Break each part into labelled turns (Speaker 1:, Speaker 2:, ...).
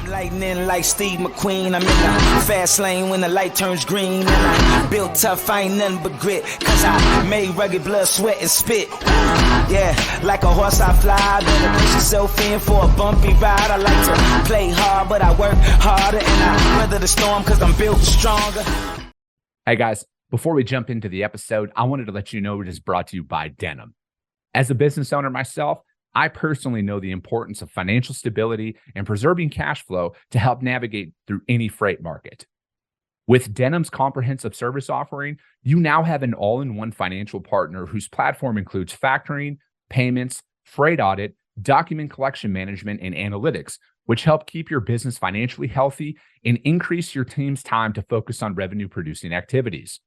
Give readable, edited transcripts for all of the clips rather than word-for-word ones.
Speaker 1: Lightning like Steve McQueen. I'm in the fast lane when the light turns green. And I built tough, I ain't nothing but grit. Cause I made rugged blood, sweat, and spit. Yeah, like a horse I fly. Better push yourself in for a bumpy ride. I like to play hard, but I work harder. And I weather the storm cause I'm built stronger.
Speaker 2: Hey guys, before we jump into the episode, I wanted to let you know it is brought to you by Denim. As a business owner myself, I personally know the importance of financial stability and preserving cash flow to help navigate through any freight market. With Denim's comprehensive service offering, you now have an all-in-one financial partner whose platform includes factoring, payments, freight audit, document collection management, and analytics, which help keep your business financially healthy and increase your team's time to focus on revenue-producing activities.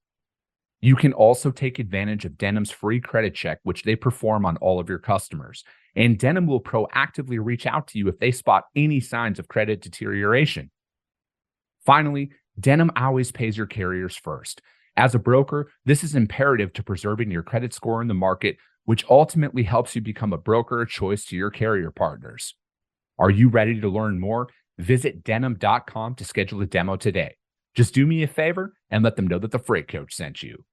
Speaker 2: You can also take advantage of Denim's free credit check, which they perform on all of your customers. And Denim will proactively reach out to you if they spot any signs of credit deterioration. Finally, Denim always pays your carriers first. As a broker, this is imperative to preserving your credit score in the market, which ultimately helps you become a broker of choice to your carrier partners. Are you ready to learn more? Visit denim.com to schedule a demo today. Just do me a favor and let them know that the Freight Coach sent you.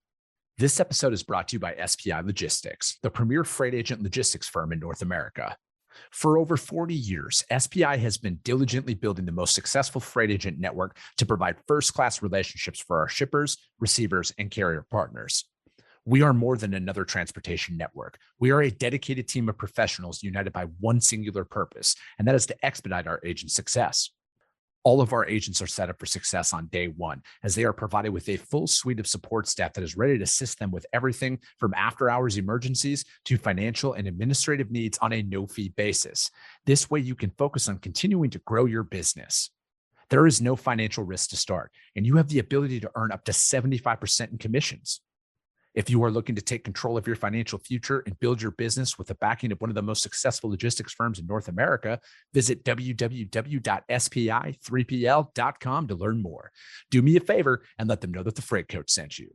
Speaker 3: This episode is brought to you by SPI Logistics, the premier freight agent logistics firm in North America. For over 40 years, SPI has been diligently building the most successful freight agent network to provide first-class relationships for our shippers, receivers, and carrier partners. We are more than another transportation network. We are a dedicated team of professionals united by one singular purpose, and that is to expedite our agents' success. All of our agents are set up for success on day one, as they are provided with a full suite of support staff that is ready to assist them with everything from after-hours emergencies to financial and administrative needs on a no-fee basis. This way, you can focus on continuing to grow your business. There is no financial risk to start, and you have the ability to earn up to 75% in commissions. If you are looking to take control of your financial future and build your business with the backing of one of the most successful logistics firms in North America, visit www.spi3pl.com to learn more. Do me a favor and let them know that the Freight Coach sent you.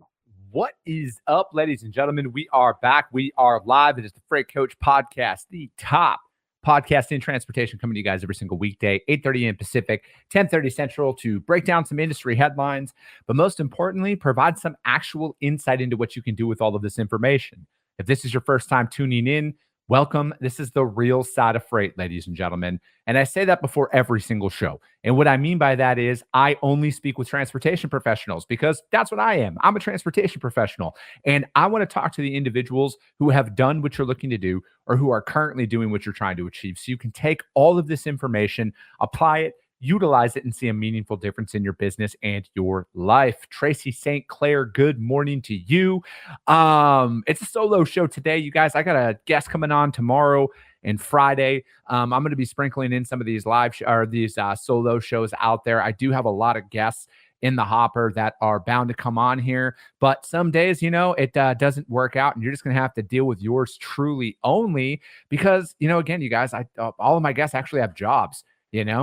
Speaker 2: What is up, ladies and gentlemen? We are back. We are live. It is the Freight Coach Podcast, the top podcast in transportation, coming to you guys every single weekday, 8:30 a.m. Pacific, 10:30 Central, to break down some industry headlines, but most importantly, provide some actual insight into what you can do with all of this information. If this is your first time tuning in, welcome. This is the real side of freight, ladies and gentlemen. And I say that before every single show. And what I mean by that is I only speak with transportation professionals because that's what I am. I'm a transportation professional. And I want to talk to the individuals who have done what you're looking to do or who are currently doing what you're trying to achieve. So you can take all of this information, apply it, utilize it, and see a meaningful difference in your business and your life. Tracy St. Clair, good morning to you. It's a solo show today, you guys. I got a guest coming on tomorrow and Friday. I'm going to be sprinkling in some of these solo shows out there. I do have a lot of guests in the hopper that are bound to come on here, but some days, it doesn't work out, and you're just going to have to deal with yours truly only because, again, you guys, all of my guests actually have jobs.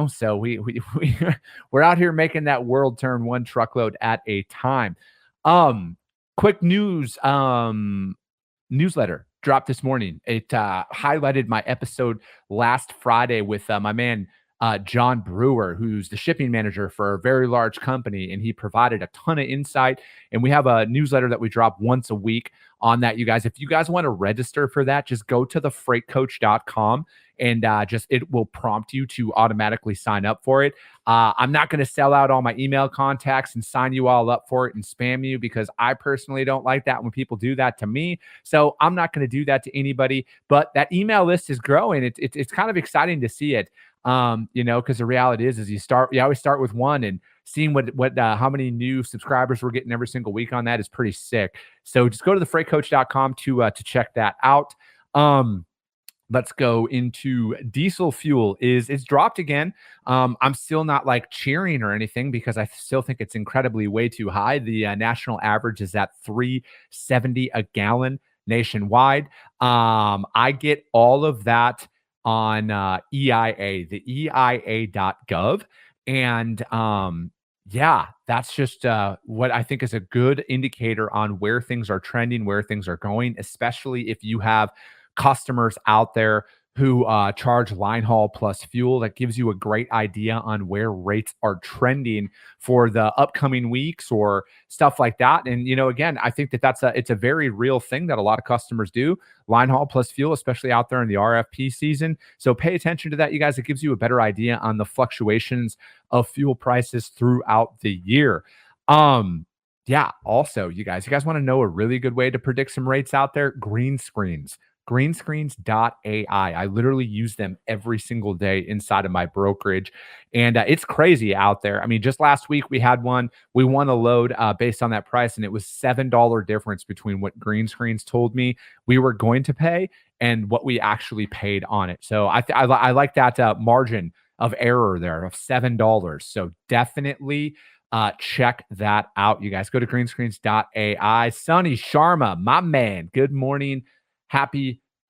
Speaker 2: So we're out here making that world turn one truckload at a time. Quick news, newsletter dropped this morning. It highlighted my episode last Friday with my man, John Brewer, who's the shipping manager for a very large company, and he provided a ton of insight. And we have a newsletter that we drop once a week on that, you guys. If you guys want to register for that, just go to thefreightcoach.com and it will prompt you to automatically sign up for it. I'm not going to sell out all my email contacts and sign you all up for it and spam you, because I personally don't like that when people do that to me. So I'm not going to do that to anybody, but that email list is growing. It's kind of exciting to see it. Because the reality is you always start with one, and seeing how many new subscribers we're getting every single week on that is pretty sick. So just go to thefreightcoach.com to check that out. Let's go into diesel fuel. It's dropped again. I'm still not like cheering or anything because I still think it's incredibly way too high. The national average is at $3.70 a gallon nationwide. I get all of that on EIA, the EIA.gov. And that's just what I think is a good indicator on where things are trending, where things are going, especially if you have customers out there who charge line haul plus fuel. That gives you a great idea on where rates are trending for the upcoming weeks or stuff like that. And, again, I think that it's a very real thing that a lot of customers do. Line haul plus fuel, especially out there in the RFP season. So pay attention to that, you guys. It gives you a better idea on the fluctuations of fuel prices throughout the year. Yeah. Also, you guys want to know a really good way to predict some rates out there? Green screens. Greenscreens.ai. I literally use them every single day inside of my brokerage. And it's crazy out there. I mean, just last week we had one. We won a load based on that price, and it was $7 difference between what Greenscreens told me we were going to pay and what we actually paid on it. So I like that margin of error there of $7. So definitely check that out, you guys. Go to greenscreens.ai. Sonny Sharma, my man. Good morning.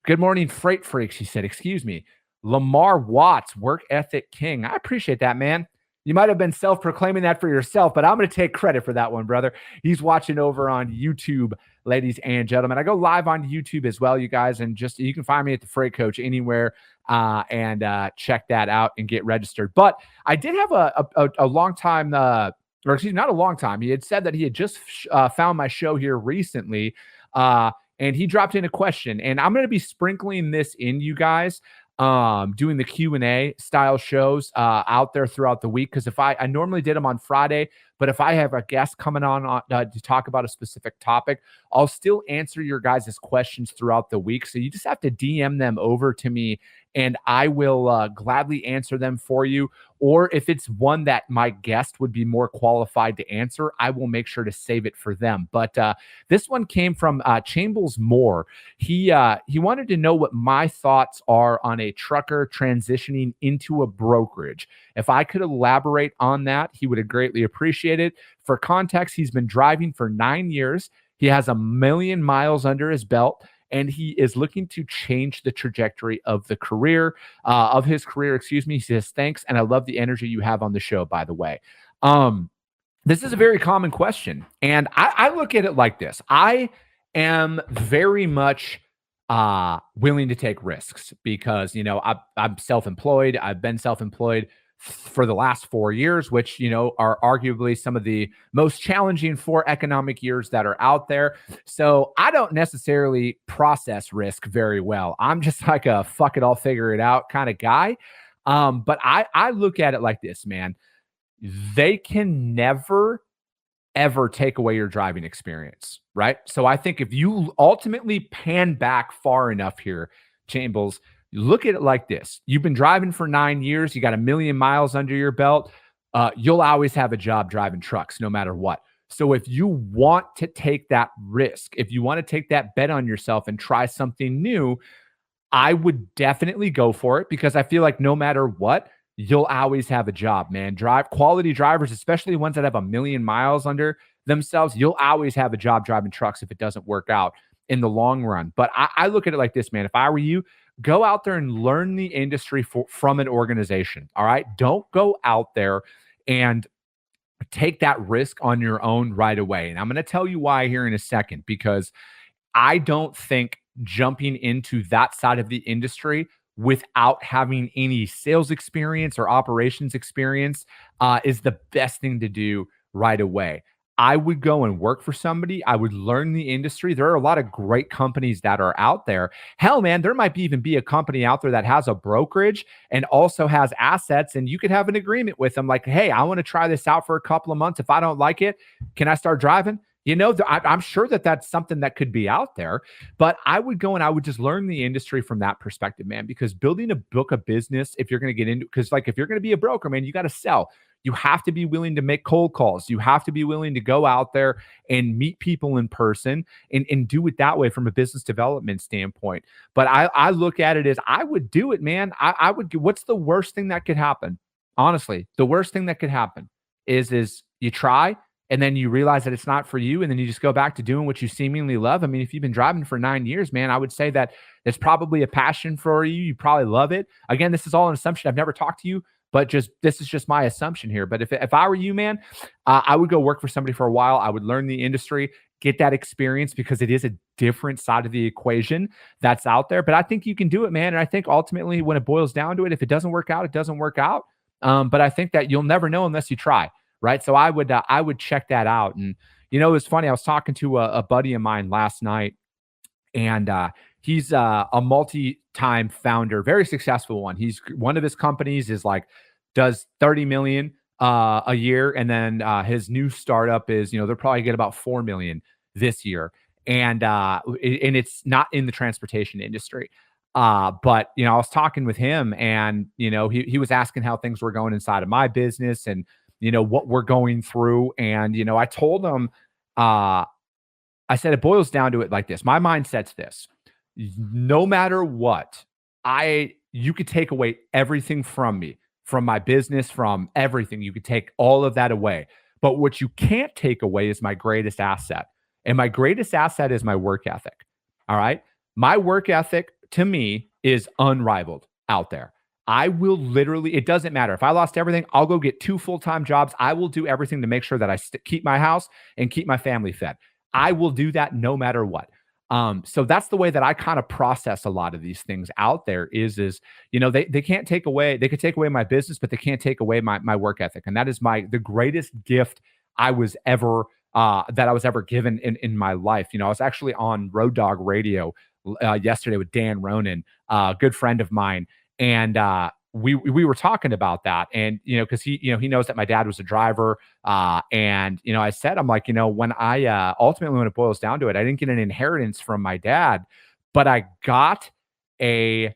Speaker 2: Good morning, Freight Freaks, he said. Excuse me. Lamar Watts, work ethic king. I appreciate that, man. You might have been self-proclaiming that for yourself, but I'm going to take credit for that one, brother. He's watching over on YouTube, ladies and gentlemen. I go live on YouTube as well, you guys, and you can find me at the Freight Coach anywhere and check that out and get registered. But I did have a long time, or excuse me, not a long time. He had said that he had just found my show here recently, and he dropped in a question, and I'm going to be sprinkling this in, you guys, doing the Q&A style shows out there throughout the week. Because I normally did them on Friday, but if I have a guest coming on to talk about a specific topic, I'll still answer your guys' questions throughout the week. So you just have to DM them over to me, and I will gladly answer them for you. Or if it's one that my guest would be more qualified to answer, I will make sure to save it for them. But this one came from Chambles Moore. He wanted to know what my thoughts are on a trucker transitioning into a brokerage. If I could elaborate on that, he would have greatly appreciated it. For context, he's been driving for 9 years. He has 1 million miles under his belt, and he is looking to change the trajectory of his career. He says, thanks. And I love the energy you have on the show, by the way. This is a very common question. And I look at it like this. I am very much willing to take risks because, I'm self-employed. I've been self-employed for the last 4 years, which, are arguably some of the most challenging 4 economic years that are out there. So I don't necessarily process risk very well. I'm just like a fuck it, I'll figure it out kind of guy. But I look at it like this, man. They can never, ever take away your driving experience, right? So I think if you ultimately pan back far enough here, Chambles, look at it like this. You've been driving for 9 years. You got 1 million miles under your belt. You'll always have a job driving trucks no matter what. So if you want to take that risk, if you want to take that bet on yourself and try something new, I would definitely go for it because I feel like no matter what, you'll always have a job, man. Quality drivers, especially ones that have 1 million miles under themselves, you'll always have a job driving trucks if it doesn't work out in the long run. But I look at it like this, man. If I were you, go out there and learn the industry from an organization. All right. Don't go out there and take that risk on your own right away. And I'm going to tell you why here in a second, because I don't think jumping into that side of the industry without having any sales experience or operations experience is the best thing to do right away. I would go and work for somebody. I would learn the industry. There are a lot of great companies that are out there. Hell, man, there might even be a company out there that has a brokerage and also has assets, and you could have an agreement with them like, hey, I want to try this out for a couple of months. If I don't like it, can I start driving? I'm sure that that's something that could be out there, but I would go and I would just learn the industry from that perspective, man, because building a book of business, if you're going to get into, because like if you're going to be a broker, man, you got to sell. You have to be willing to make cold calls. You have to be willing to go out there and meet people in person and do it that way from a business development standpoint. But I look at it as I would do it, man. I would. What's the worst thing that could happen? Honestly, the worst thing that could happen is you try and then you realize that it's not for you, and then you just go back to doing what you seemingly love. I mean, if you've been driving for 9 years, man, I would say that it's probably a passion for you. You probably love it. Again, this is all an assumption. I've never talked to you. but this is just my assumption here. But if I were you, man, I would go work for somebody for a while. I would learn the industry, get that experience, because it is a different side of the equation that's out there. But I think you can do it, man. And I think ultimately, when it boils down to it, if it doesn't work out, it doesn't work out. But I think that you'll never know unless you try, right? So I would check that out. And it was funny. I was talking to a buddy of mine last night, and he's a multi-time founder, very successful one. One of his companies is like does 30 million a year, and then his new startup is they'll probably get about 4 million this year, and it's not in the transportation industry. But I was talking with him, and he was asking how things were going inside of my business, and what we're going through, and I told him, I said, it boils down to it like this. My mindset's this: no matter what, you could take away everything from me, from my business, from everything. You could take all of that away. But what you can't take away is my greatest asset. And my greatest asset is my work ethic. All right. My work ethic, to me, is unrivaled out there. I will literally, it doesn't matter. If I lost everything, I'll go get 2 full-time jobs. I will do everything to make sure that I keep my house and keep my family fed. I will do that no matter what. So that's the way that I kind of process a lot of these things out there is they can't take away, they could take away my business, but they can't take away my work ethic. And that is the greatest gift I was ever given in my life. I was actually on Road Dog Radio yesterday with Dan Ronan, a good friend of mine. And we were talking about that, and because he knows that my dad was a driver, and I said, I'm like, when I ultimately, when it boils down to it, I didn't get an inheritance from my dad, but I got a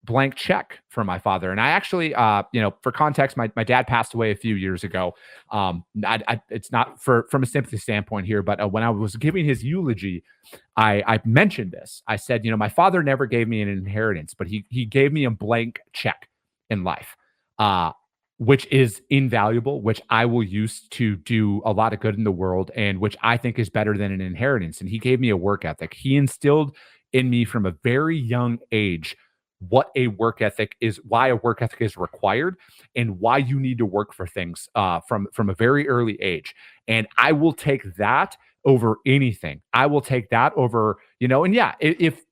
Speaker 2: blank check from my father. And I actually, for context, my dad passed away a few years ago. It's not from a sympathy standpoint here, but when I was giving his eulogy, I mentioned this. I said, my father never gave me an inheritance, but he gave me a blank check in life, which is invaluable, which I will use to do a lot of good in the world, and which I think is better than an inheritance. And he gave me a work ethic. He instilled in me from a very young age what a work ethic is, why a work ethic is required, and why you need to work for things from a very early age. And I will take that over anything. I will take that over, and yeah, if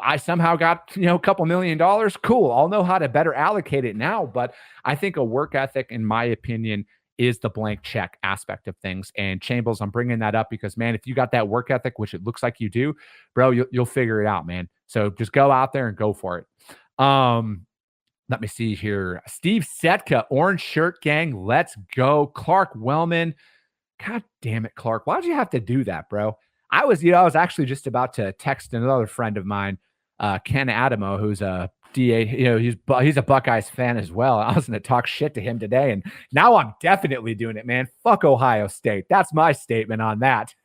Speaker 2: I somehow got, a couple $1 million, cool. I'll know how to better allocate it now. But I think a work ethic, in my opinion, is the blank check aspect of things. And Chambles, I'm bringing that up because, man, if you got that work ethic, which it looks like you do, bro, you'll figure it out, man. So just go out there and go for it. Let me see here. Steve Setka, Orange Shirt Gang, let's go. Clark Wellman. God damn it, Clark. Why'd you have to do that, bro? I was actually just about to text another friend of mine, Ken Adamo, who's a DA. He's a Buckeyes fan as well. I was going to talk shit to him today, and now I'm definitely doing it, man. Fuck Ohio State. That's my statement on that.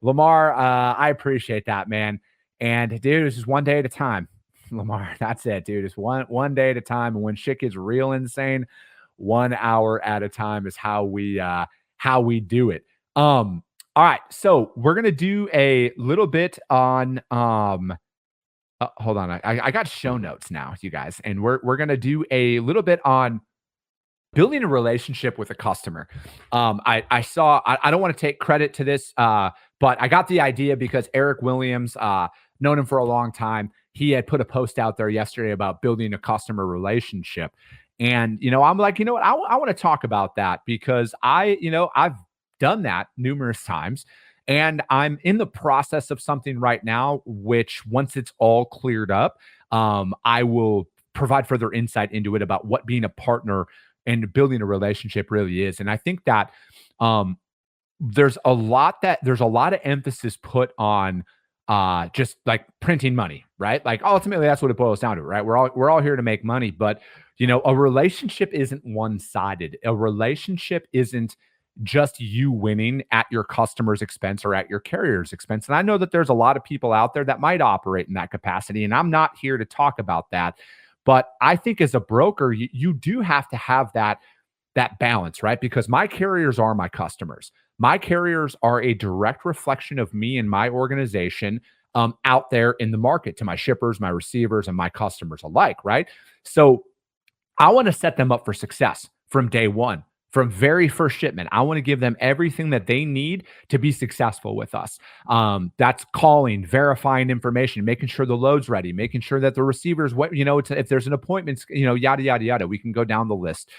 Speaker 2: Lamar, I appreciate that, man. And dude, it's just one day at a time. Lamar, that's it, dude. It's one day at a time. And when shit gets real insane, 1 hour at a time is how we do it. All right, so we're gonna do a little bit on hold on, I got show notes now, you guys, and we're gonna do a little bit on building a relationship with a customer. I saw, I don't want to take credit to this, but I got the idea because Eric Williams, known him for a long time, he had put a post out there yesterday about building a customer relationship. And, I'm like, what, I want to talk about that because I've done that numerous times, and I'm in the process of something right now, which once it's all cleared up, I will provide further insight into it about what being a partner and building a relationship really is. And I think that there's a lot of emphasis put on just like printing money, right? Like ultimately that's what it boils down to, right? We're all here to make money, but a relationship isn't one-sided. A relationship isn't just you winning at your customer's expense or at your carrier's expense. And I know that there's a lot of people out there that might operate in that capacity, and I'm not here to talk about that. But I think as a broker, you do have to have that balance, right? Because my carriers are my customers. My carriers are a direct reflection of me and my organization out there in the market to my shippers, my receivers, and my customers alike, right? So I want to set them up for success from day one, from very first shipment. I want to give them everything that they need to be successful with us. That's calling, verifying information, making sure the load's ready, making sure that the receivers, if there's an appointment, yada, yada, yada, we can go down the list.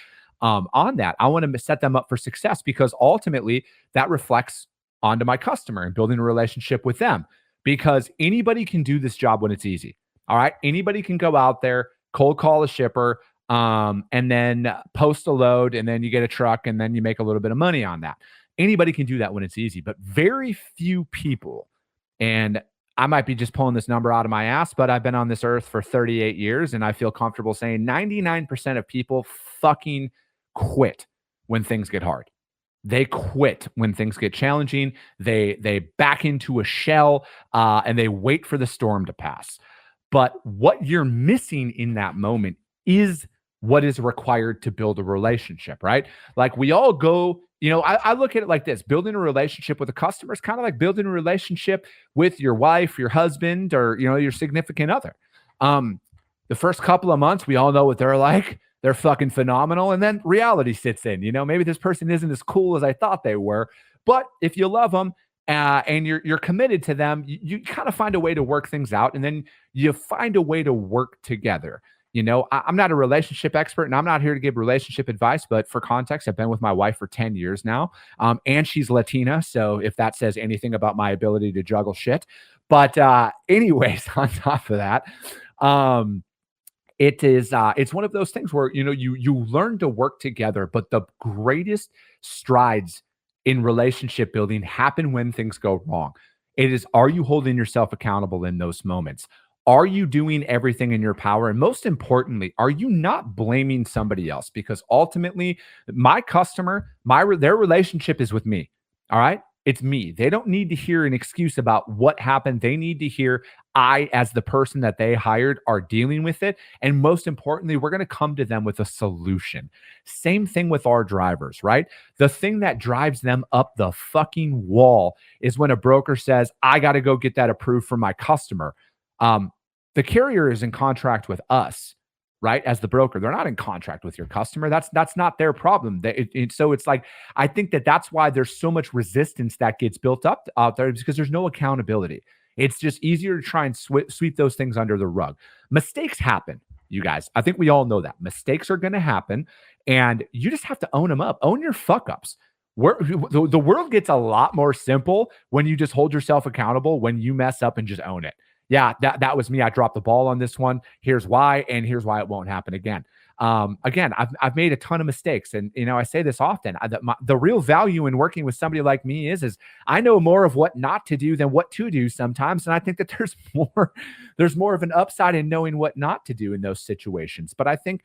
Speaker 2: On that, I want to set them up for success because ultimately that reflects onto my customer and building a relationship with them, because anybody can do this job when it's easy. All right. Anybody can go out there, cold call a shipper, and then post a load, and then you get a truck, and then you make a little bit of money on that. Anybody can do that when it's easy, but very few people, and I might be just pulling this number out of my ass, but I've been on this earth for 38 years, and I feel comfortable saying 99% of people fucking quit when things get hard. They quit when things get challenging. They back into a shell, and they wait for the storm to pass. But what you're missing in that moment is what is required to build a relationship, right? Like we all go, I look at it like this: building a relationship with a customer is kind of like building a relationship with your wife, your husband, or, your significant other. The first couple of months, we all know what they're like. They're fucking phenomenal. And then reality sits in, maybe this person isn't as cool as I thought they were, but if you love them, and you're committed to them, you kind of find a way to work things out, and then you find a way to work together. I'm not a relationship expert, and I'm not here to give relationship advice, but for context, I've been with my wife for 10 years now, and she's Latina, so if that says anything about my ability to juggle shit. But anyways, on top of that, it's one of those things where you learn to work together, but the greatest strides in relationship building happen when things go wrong. It is, are you holding yourself accountable in those moments? Are you doing everything in your power? And most importantly, are you not blaming somebody else? Because ultimately, my customer, their relationship is with me. All right. It's me. They don't need to hear an excuse about what happened. They need to hear I, as the person that they hired, are dealing with it. And most importantly, we're going to come to them with a solution. Same thing with our drivers, right? The thing that drives them up the fucking wall is when a broker says, I got to go get that approved for my customer. The carrier is in contract with us, right? As the broker, they're not in contract with your customer. That's not their problem. So it's like, I think that's why there's so much resistance that gets built up out there, because there's no accountability. It's just easier to try and sweep those things under the rug. Mistakes happen, you guys. I think we all know that mistakes are going to happen, and you just have to own them up. Own your fuck ups. The world gets a lot more simple when you just hold yourself accountable, when you mess up and just own it. Yeah, that was me. I dropped the ball on this one. Here's why, and here's why it won't happen again. Again, I've made a ton of mistakes, and I say this often. The real value in working with somebody like me is I know more of what not to do than what to do sometimes, and I think that there's more of an upside in knowing what not to do in those situations. But I think,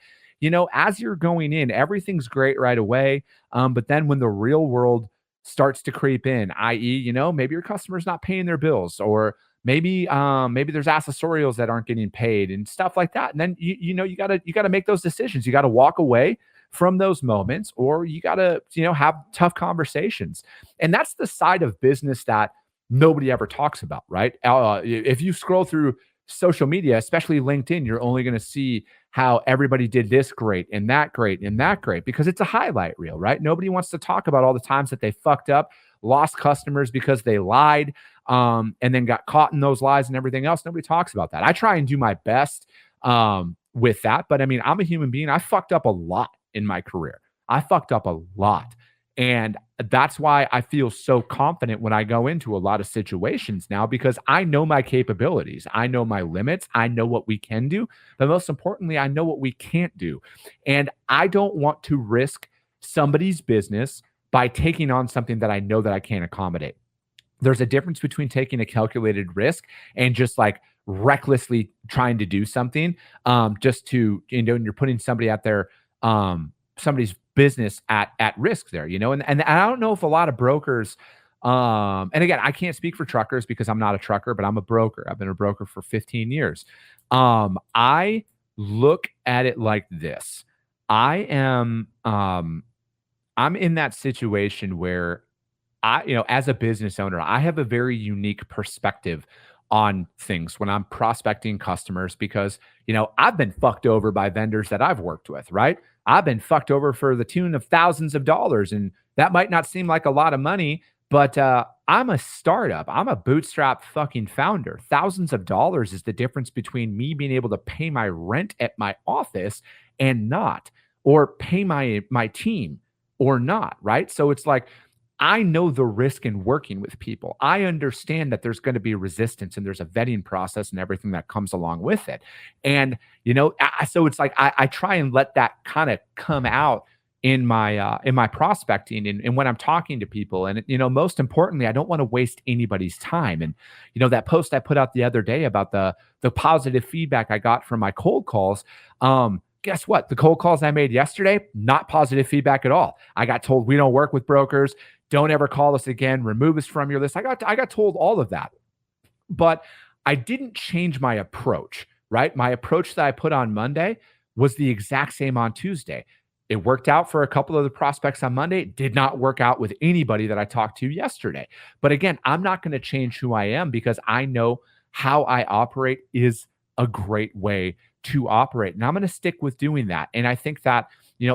Speaker 2: as you're going in, everything's great right away, but then when the real world starts to creep in, i.e., maybe your customer's not paying their bills, or maybe there's accessorials that aren't getting paid and stuff like that. And then you gotta make those decisions. You got to walk away from those moments, or you got to have tough conversations. And that's the side of business that nobody ever talks about, right? If you scroll through social media, especially LinkedIn, you're only going to see how everybody did this great and that great and that great, because it's a highlight reel, right? Nobody wants to talk about all the times that they fucked up, lost customers because they lied, and then got caught in those lies and everything else. Nobody talks about that. I try and do my best with that, but I mean, I'm a human being. I fucked up a lot in my career. I fucked up a lot. And that's why I feel so confident when I go into a lot of situations now, because I know my capabilities. I know my limits. I know what we can do. But most importantly, I know what we can't do. And I don't want to risk somebody's business by taking on something that I know that I can't accommodate. There's a difference between taking a calculated risk and just like recklessly trying to do something, just to, and you're putting somebody out there, somebody's business at risk there, and I don't know if a lot of brokers, and again, I can't speak for truckers because I'm not a trucker, but I'm a broker. I've been a broker for 15 years. I look at it like this. I'm in that situation where as a business owner, I have a very unique perspective on things when I'm prospecting customers because, I've been fucked over by vendors that I've worked with, right? I've been fucked over for the tune of thousands of dollars. And that might not seem like a lot of money, but I'm a startup. I'm a bootstrap fucking founder. Thousands of dollars is the difference between me being able to pay my rent at my office and not, or pay my team or not, right? So it's like, I know the risk in working with people. I understand that there's going to be resistance and there's a vetting process and everything that comes along with it. And, so it's like, I try and let that kind of come out in my prospecting and when I'm talking to people. And, most importantly, I don't want to waste anybody's time. And, that post I put out the other day about the positive feedback I got from my cold calls, guess what? The cold calls I made yesterday, not positive feedback at all. I got told we don't work with brokers. Don't ever call us again. Remove us from your list. I got told all of that, but I didn't change my approach, right? My approach that I put on Monday was the exact same on Tuesday. It worked out for a couple of the prospects on Monday. It did not work out with anybody that I talked to yesterday. But again, I'm not going to change who I am because I know how I operate is a great way to operate. And I'm going to stick with doing that. And I think that,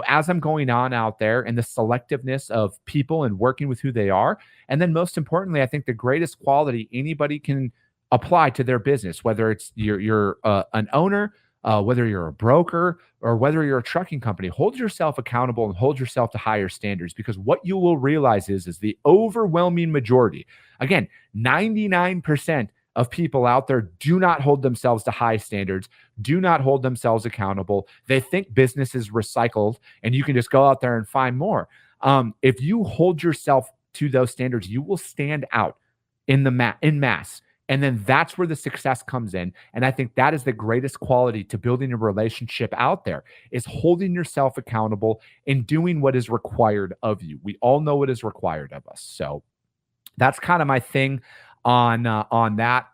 Speaker 2: as I'm going on out there and the selectiveness of people and working with who they are. And then most importantly, I think the greatest quality anybody can apply to their business, whether it's you're an owner, whether you're a broker or whether you're a trucking company, hold yourself accountable and hold yourself to higher standards, because what you will realize is the overwhelming majority, again, 99% of people out there do not hold themselves to high standards, do not hold themselves accountable. They think business is recycled and you can just go out there and find more. If you hold yourself to those standards, you will stand out in mass. And then that's where the success comes in. And I think that is the greatest quality to building a relationship out there, is holding yourself accountable and doing what is required of you. We all know what is required of us. So that's kind of my thing on that,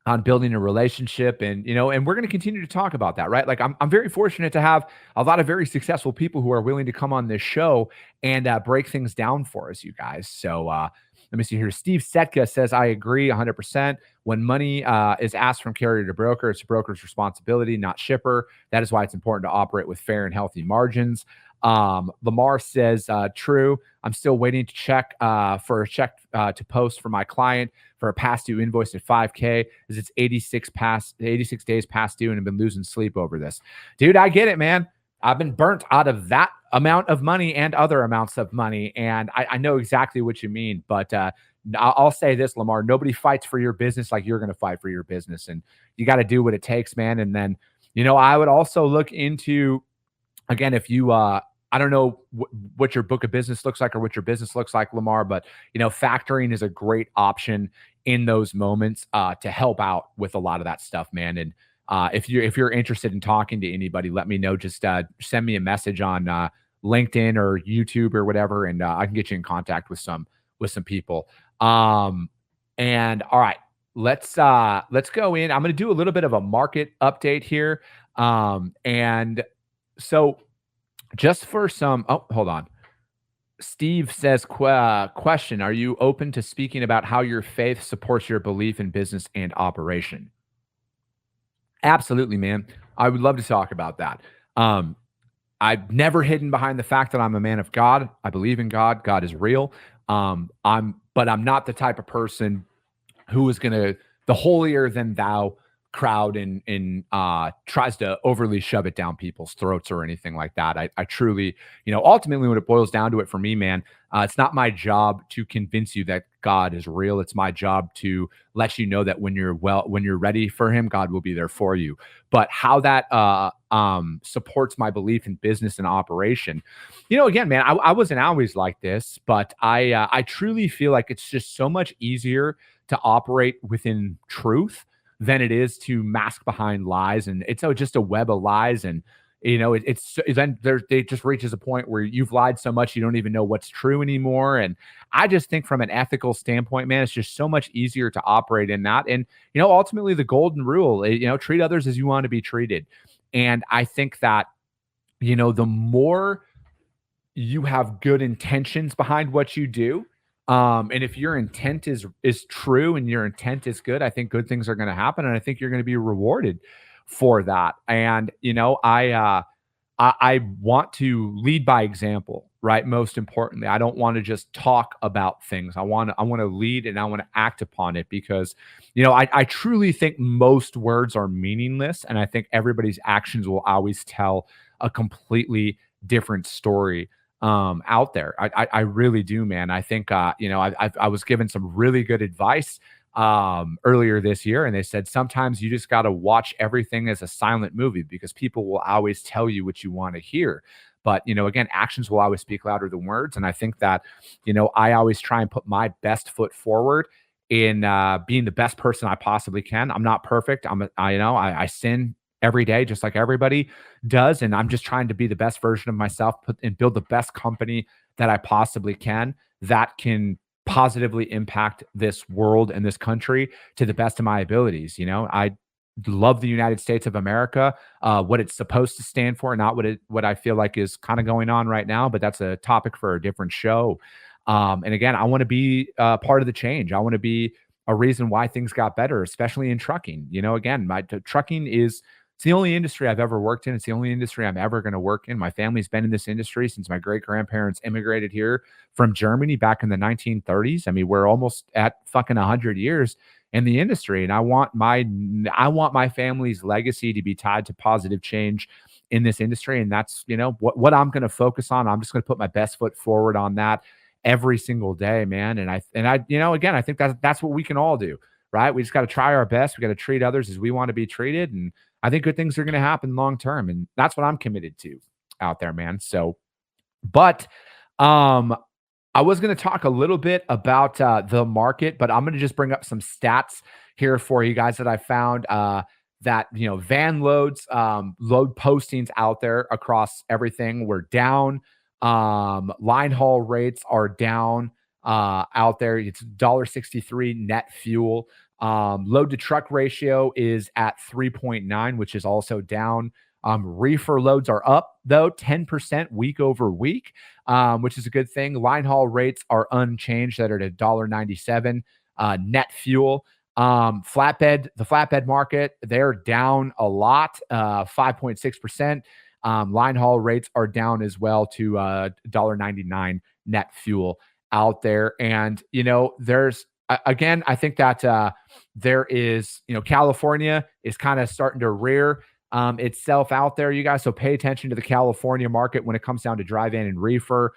Speaker 2: on building a relationship. And, and we're going to continue to talk about that, right? Like I'm very fortunate to have a lot of very successful people who are willing to come on this show and break things down for us, you guys. So let me see here. Steve Setka says, I agree 100%. When money is asked from carrier to broker, it's a broker's responsibility, not shipper. That is why it's important to operate with fair and healthy margins. Lamar says, true. I'm still waiting to check for a check to post for my client for a past due invoice at 5K, as it's 86 days past due, and I've been losing sleep over this. Dude, I get it, man. I've been burnt out of that amount of money and other amounts of money. And I know exactly what you mean, but I'll say this, Lamar, nobody fights for your business like you're going to fight for your business. And you got to do what it takes, man. And then, I would also look into, again, if you, I don't know what your book of business looks like or what your business looks like, Lamar, but, factoring is a great option in those moments to help out with a lot of that stuff, man. And if you're interested in talking to anybody, let me know. Just send me a message on LinkedIn or YouTube or whatever, and I can get you in contact with some people. And all right, let's go in. I'm going to do a little bit of a market update here. And so just for some, hold on. Steve says, question, are you open to speaking about how your faith supports your belief in business and operation? Absolutely, man. I would love to talk about that. I've never hidden behind the fact that I'm a man of God. I believe in God. God is real. But I'm not the type of person who is the holier than thou crowd and tries to overly shove it down people's throats or anything like that. I truly, ultimately when it boils down to it for me, man, it's not my job to convince you that God is real. It's my job to let you know that when you're ready for him, God will be there for you. But how that supports my belief in business and operation, again, man, I wasn't always like this, but I truly feel like it's just so much easier to operate within truth than it is to mask behind lies. And it's just a web of lies. And, it just reaches a point where you've lied so much, you don't even know what's true anymore. And I just think from an ethical standpoint, man, it's just so much easier to operate in that. And, ultimately the golden rule, treat others as you want to be treated. And I think that, the more you have good intentions behind what you do, And if your intent is true and your intent is good, I think good things are going to happen, and I think you're going to be rewarded for that. And I want to lead by example, right? Most importantly, I don't want to just talk about things. I want to lead and I want to act upon it because, I truly think most words are meaningless, and I think everybody's actions will always tell a completely different story out there. I really do, man. I think I was given some really good advice earlier this year, and they said sometimes you just got to watch everything as a silent movie because people will always tell you what you want to hear. But again, actions will always speak louder than words, and I think that I always try and put my best foot forward in being the best person I possibly can. I'm not perfect. I sin every day just like everybody does, and I'm just trying to be the best version of myself and build the best company that I possibly can that can positively impact this world and this country to the best of my abilities. I love the United States of America, what it's supposed to stand for, not what I feel like is kind of going on right now, but that's a topic for a different show. And again, I want to be part of the change. I want to be a reason why things got better, especially in trucking. Again, trucking is it's the only industry I've ever worked in. It's the only industry I'm ever going to work in. My family's been in this industry since my great grandparents immigrated here from Germany back in the 1930s. I mean, we're almost at fucking 100 years in the industry, and I want my family's legacy to be tied to positive change in this industry, and that's what I'm going to focus on. I'm just going to put my best foot forward on that every single day, man. And I again, I think that's what we can all do, right? We just got to try our best. We got to treat others as we want to be treated, and I think good things are going to happen long term, and that's what I'm committed to out there, man. So, but I was going to talk a little bit about the market, but I'm going to just bring up some stats here for you guys that I found that van loads, load postings out there across everything were down. Line haul rates are down out there. It's $1.63 net fuel. Load to truck ratio is at 3.9, which is also down. Reefer loads are up though 10% week over week, which is a good thing. Line haul rates are unchanged at $1.97 net fuel. The flatbed market, they're down a lot, 5.6%. Line haul rates are down as well to $1.99 net fuel out there. And there's again, I think that there is, California is kind of starting to rear itself out there, you guys. So pay attention to the California market when it comes down to drive-in and reefer.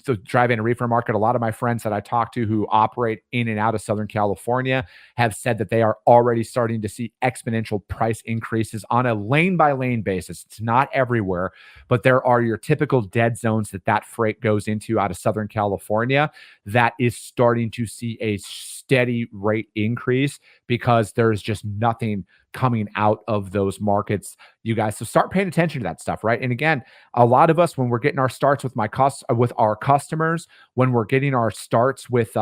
Speaker 2: The drive-in and reefer market, a lot of my friends that I talk to who operate in and out of Southern California have said that they are already starting to see exponential price increases on a lane-by-lane basis. It's not everywhere, but there are your typical dead zones that freight goes into out of Southern California that is starting to see a steady rate increase because there's just nothing coming out of those markets, you guys. So start paying attention to that stuff, right? And again, a lot of us, when we're getting our starts with our customers, when we're getting our starts with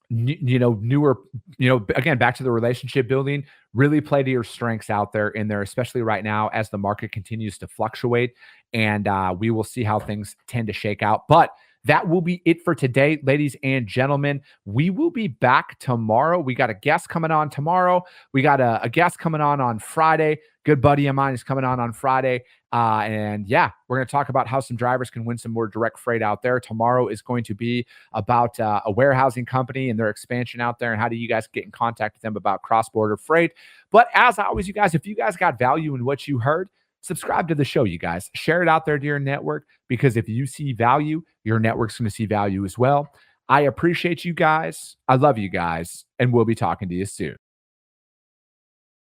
Speaker 2: newer, again, back to the relationship building, really play to your strengths out there in there, especially right now as the market continues to fluctuate, and we will see how things tend to shake out. But that will be it for today, ladies and gentlemen. We will be back tomorrow. We got a guest coming on tomorrow. We got a guest coming on Friday. Good buddy of mine is coming on Friday. And yeah, we're going to talk about how some drivers can win some more direct freight out there. Tomorrow is going to be about a warehousing company and their expansion out there, and how do you guys get in contact with them about cross-border freight. But as always, you guys, if you guys got value in what you heard, subscribe to the show, you guys. Share it out there to your network, because if you see value, your network's going to see value as well. I appreciate you guys. I love you guys, and we'll be talking to you soon.